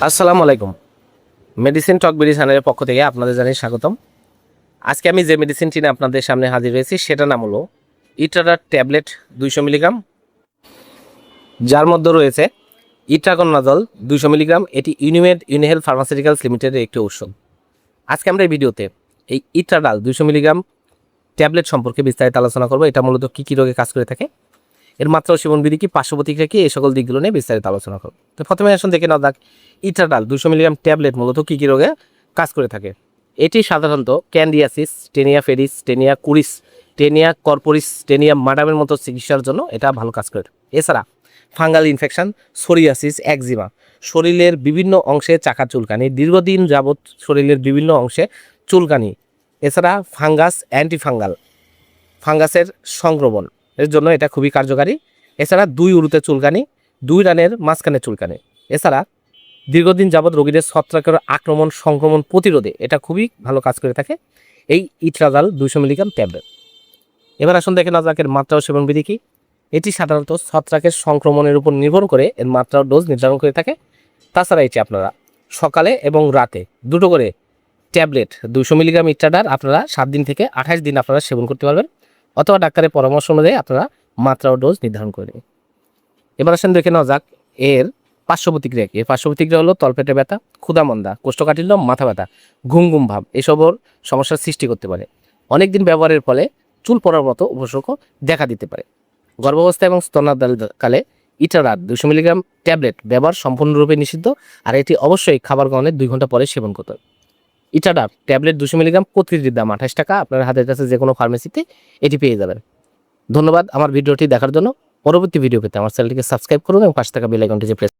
আসসালামু আলাইকুম। মেডিসিন টক বিডি চ্যানেলের পক্ষ থেকে আপনাদের জানাই স্বাগতম। আজকে আমি যে মেডিসিনটি নিয়ে আপনাদের সামনে হাজির হয়েছি সেটার নাম হলো ইট্রাডার ট্যাবলেট 200 মিলিগ্রাম, যার মধ্যে রয়েছে ইট্রাকোনাজল 200 মিলিগ্রাম। এটি ইউনিমেড ইউনিহেলথ ফার্মাসিউটিক্যালস লিমিটেডের একটি ঔষধ। আজকে আমরা এই ভিডিওতে এই ইট্রাডাল 200 মিলিগ্রাম ট্যাবলেট সম্পর্কে বিস্তারিত আলোচনা করব। এটা মূলত কী কী রোগে কাজ করে থাকে, এর মাত্রা ও সেবন বিধি কি, পার্শ্ব প্রতিক্রিয়া কি, এই সকল দিকগুলো নিয়ে বিস্তারিত আলোচনা করব। তো প্রথমে আসুন দেখে নেওয়া যাক ইট্রাডাল 200 মিলিগ্রাম ট্যাবলেট মূলত কী কী রোগে কাজ করে থাকে। এটি সাধারণত ক্যান্ডিয়াসিস, টেনিয়া ফেরিস, tinea cruris, tinea corporis, tinea মাডামের মতো চিকিৎসার জন্য এটা ভালো কাজ করে। এছাড়া ফাঙ্গাল ইনফেকশন, সোরিয়াসিস, একজিমা, শরীরের বিভিন্ন অংশে চাকা চুলকানি, দীর্ঘদিন যাবৎ শরীরের বিভিন্ন অংশে চুলকানি, এছাড়া ফাঙ্গাস, অ্যান্টিফাঙ্গাল, ফাঙ্গাসের সংক্রমণ এর জন্য এটা খুবই কার্যকারী। এছাড়া দুই উরুতে চুলকানি, দুই রানের মাঝখানে চুলকানি, এছাড়া দীর্ঘদিন যাবৎ রোগীদের ছত্রাকের আক্রমণ সংক্রমণ প্রতিরোধে এটা খুবই ভালো কাজ করে থাকে এই ইট্রাজাল 200 মিলিগ্রাম ট্যাবলেট। এবার আসুন দেখে না যাক এর মাত্রা ও সেবন বিধি কি। এটি সাধারণত ছত্রাকের সংক্রমণের উপর নির্ভর করে এর মাত্রা ও ডোজ নির্ধারণ করে থাকে। তাছাড়া এটি আপনারা সকালে এবং রাতে দুটো করে ট্যাবলেট 200 মিলিগ্রাম ইট্রাডার আপনারা 7 দিন থেকে 28 দিন আপনারা সেবন করতে পারবেন, অথবা ডাক্তারের পরামর্শ অনুযায়ী আপনারা মাত্রা ও ডোজ নির্ধারণ করে নেবেন। এবার আসেন দেখে নেওয়া যাক এর পার্শ্ব প্রতিক্রিয়া কি। এর পার্শ্ব প্রতিক্রিয়া হলো তলপেটে ব্যথা, ক্ষুধামন্দা, কোষ্ঠকাঠিন্য, মাথা ব্যথা, ঘুম ঘুম ভাব এসবর সমস্যার সৃষ্টি করতে পারে। অনেকদিন ব্যবহারের ফলে চুল পড়ার মতো উপসর্গ দেখা দিতে পারে। গর্ভাবস্থা এবং স্তন্যদানকালে ইট্রাডার 200 মিলিগ্রাম ট্যাবলেট ব্যবহার সম্পূর্ণরূপে নিষিদ্ধ, আর এটি অবশ্যই খাবার গ্রহণের 2 ঘন্টা পরে সেবন করতে হবে। ইট্রাডার ট্যাবলেট 200 মিলিগ্রাম প্রতিটির দাম 28 টাকা। আপনার হাতের কাছে যে কোনো ফার্মেসিতে এটি পেয়ে যাবেন। ধন্যবাদ আমার ভিডিওটি দেখার জন্য। পরবর্তী ভিডিও পেতে আমার চ্যানেলটিকে সাবস্ক্রাইব করুন এবং পাশে থাকা বেল আইকনটি প্রেস